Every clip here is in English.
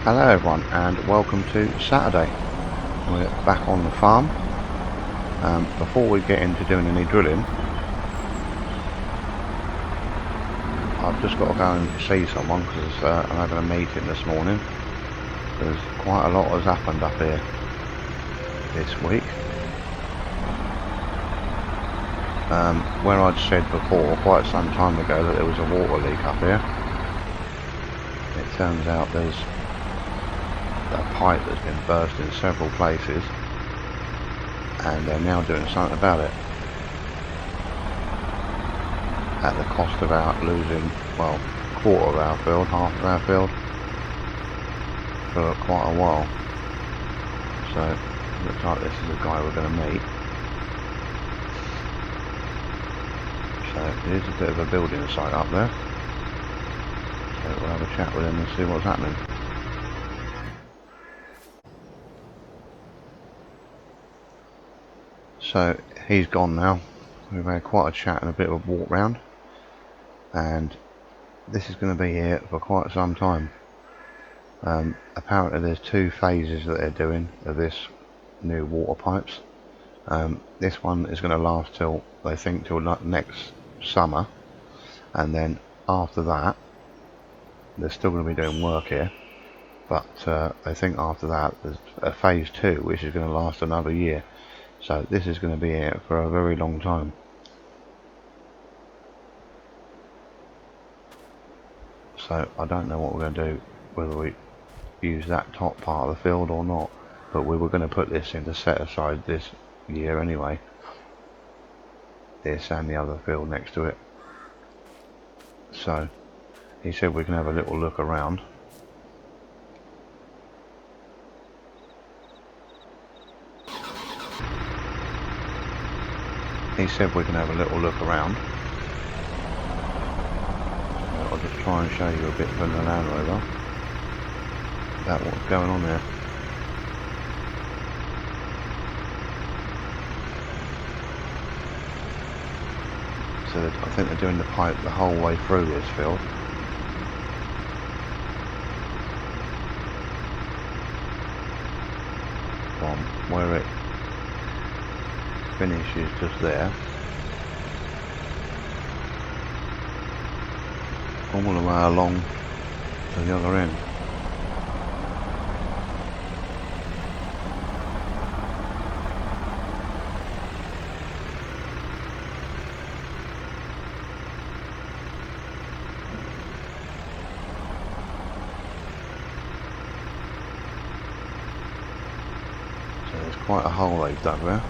Hello everyone and welcome to Saturday. We're back on the farm. Before we get into doing any drilling, I've just got to go and see someone because I'm having a meeting this morning. Because quite a lot has happened up here this week. Where I'd said before, quite some time ago, that there was a water leak up here. It turns out there's a pipe that's been burst in several places and they're now doing something about it at the cost of our losing, well, a quarter of our field, half of our field for quite a while. So it looks like this is the guy we're going to meet. So it is a bit of a building site up there, so we'll have a chat with him and see what's happening. So he's gone now. We've had quite a chat and a bit of a walk round, and this is going to be here for quite some time. Apparently there's two phases that they're doing of this new water pipes. This one is going to last till, they think, till next summer, and then after that they're still going to be doing work here, but they think after that there's a phase 2 which is going to last another year. So this is going to be here for a very long time. So I don't know what we're going to do, whether we use that top part of the field or not, but we were going to put this in to set aside this year anyway. This and the other field next to it. So he said we can have a little look around. He said we can have a little look around. I'll just try and show you a bit from the Land Rover about what's going on there. So I think they're doing the pipe the whole way through this field. From where it finishes just there, all the way along to the other end. So there's quite a hole they've dug there.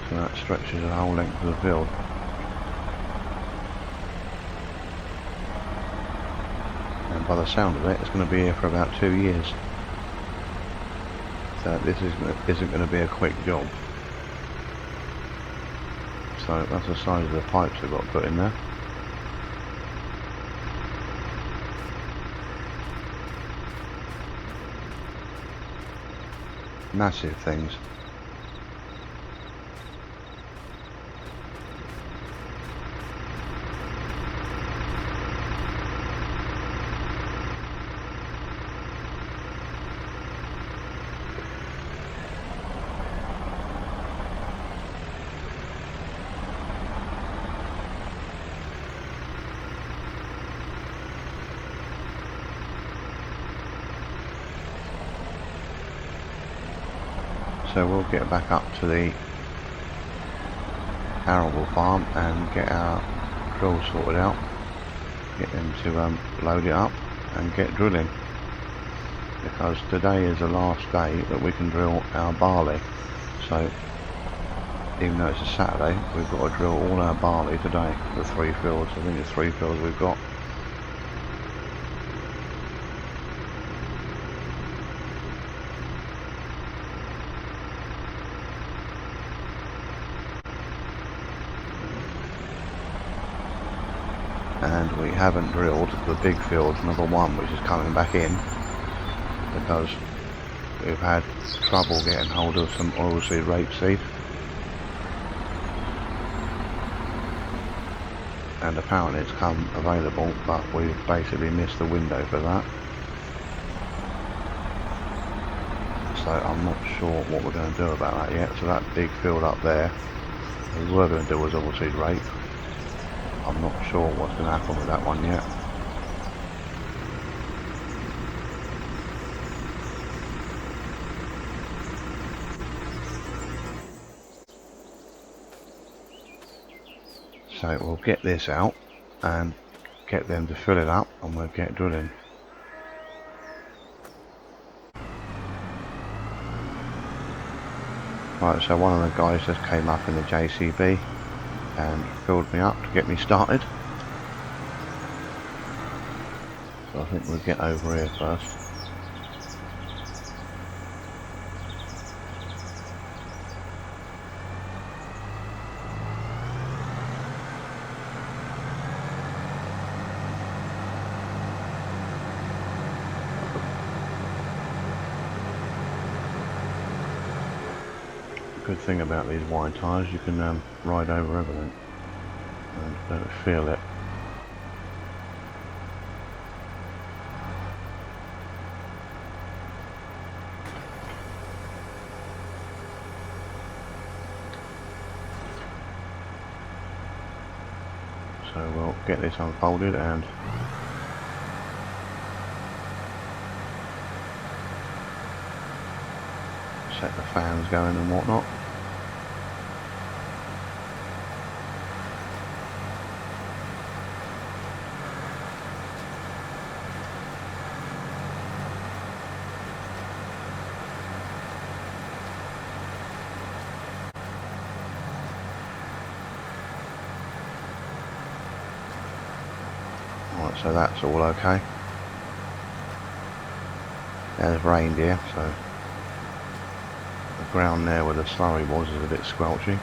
So that stretches the whole length of the field. And by the sound of it, it's going to be here for about 2 years. So this isn't going to be a quick job. So that's the size of the pipes they've got to put in there. Massive things. So we'll get back up to the arable farm and get our drills sorted out, get them to load it up and get drilling, because today is the last day that we can drill our barley. So even though it's a Saturday, we've got to drill all our barley today, the 3 fields. I think it's 3 fields we've got. And we haven't drilled the big field, number 1, which is coming back in. because we've had trouble getting hold of some oilseed rapeseed, and apparently it's come available, but we've basically missed the window for that. So I'm not sure what we're going to do about that yet. So that big field up there, we were going to do was oilseed rape. I'm not sure what's going to happen with that one yet. So we'll get this out and get them to fill it up, and we'll get drilling. Right, so one of the guys just came up in the JCB and filled me up to get me started. So I think we'll get over here first. Good thing about these wide tyres, you can ride over everything and don't feel it. So we'll get this unfolded and set the fans going and whatnot. Right, so that's all okay. There's rained here, so the ground there where the slurry was is a bit squelchy.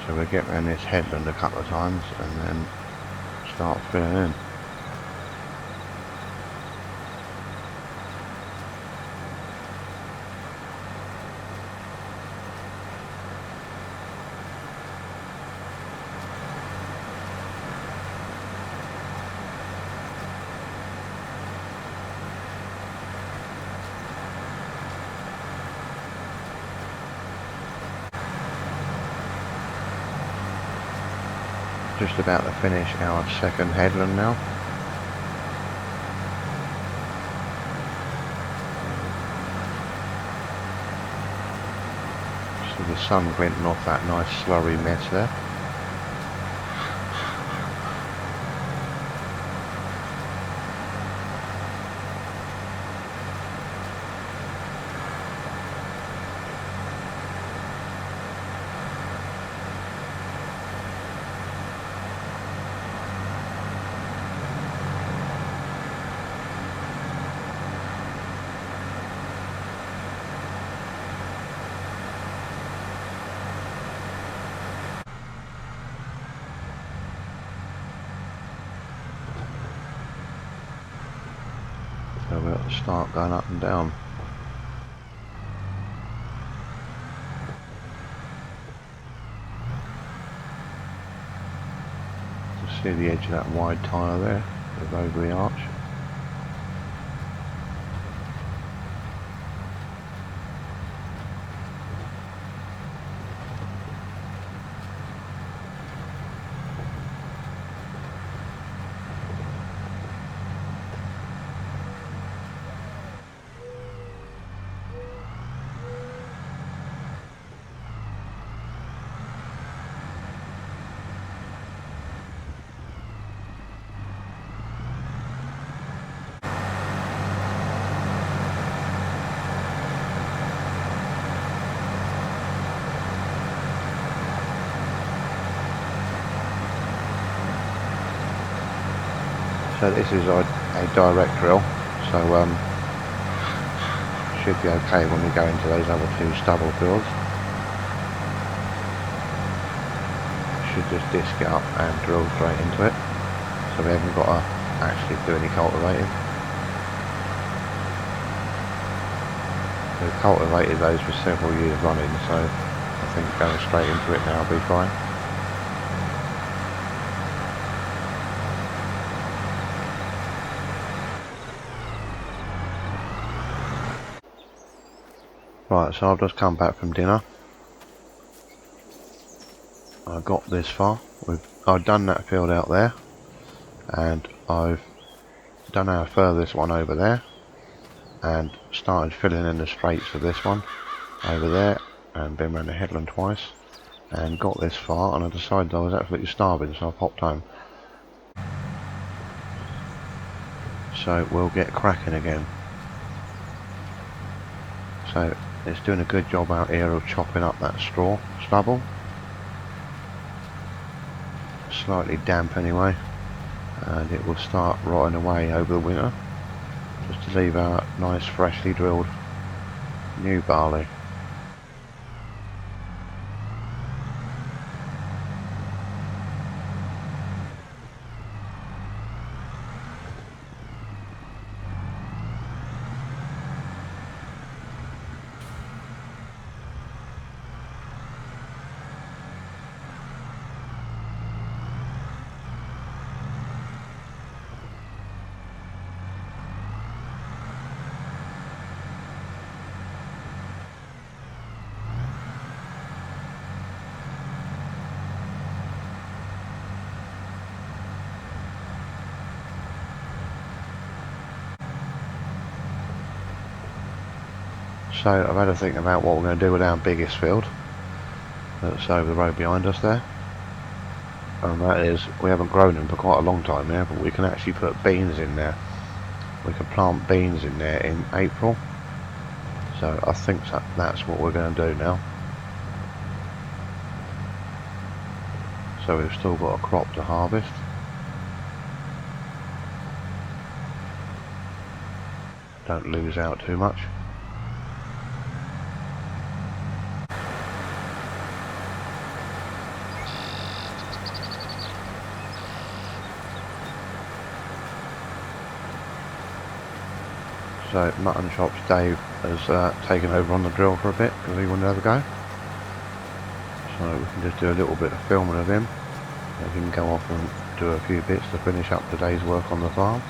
So we'll get around this headland a couple of times and then start filling in. Just about to finish our second headland now. So the sun glinting off that nice slurry mess there. So we'll start going up and down. You see the edge of that wide tyre there, the over the arch. So this is a direct drill, so should be okay when we go into those other two stubble fields. should just disc it up and drill straight into it, so we haven't got to actually do any cultivating. We've cultivated those for several years running, so I think going straight into it now will be fine. Right, so I've just come back from dinner. I got this far. I've done that field out there, and I've done our furthest one over there, and started filling in the straights for this one over there, and been around the headland twice, and got this far, and I decided I was absolutely starving, so I popped home. So we'll get cracking again. So it's doing a good job out here of chopping up that straw stubble. Slightly damp anyway, and it will start rotting away over the winter, just to leave our nice freshly drilled new barley. So I've had to think about what we're going to do with our biggest field that's over the road behind us there, and that is, we haven't grown them for quite a long time now, but we can actually put beans in there. We can plant beans in there in April, so I think that's what we're going to do now. So we've still got a crop to harvest. Don't lose out too much. So Mutton Chops Dave has taken over on the drill for a bit because he wanted to have a go. So we can just do a little bit of filming of him. So he can go off and do a few bits to finish up today's work on the farm.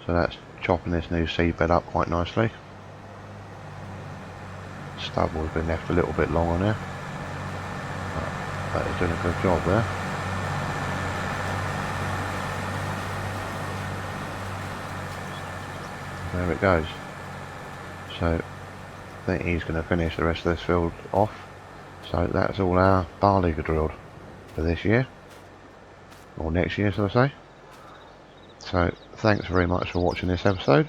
So that's chopping this new seed bed up quite nicely. Stubble has been left a little bit long on there, but it's doing a good job there. There it goes. So I think he's going to finish the rest of this field off. So that's all our barley drilled for this year, or next year, shall I say. So thanks very much for watching this episode,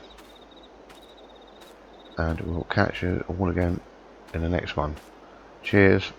and we'll catch you all again in the next one. Cheers.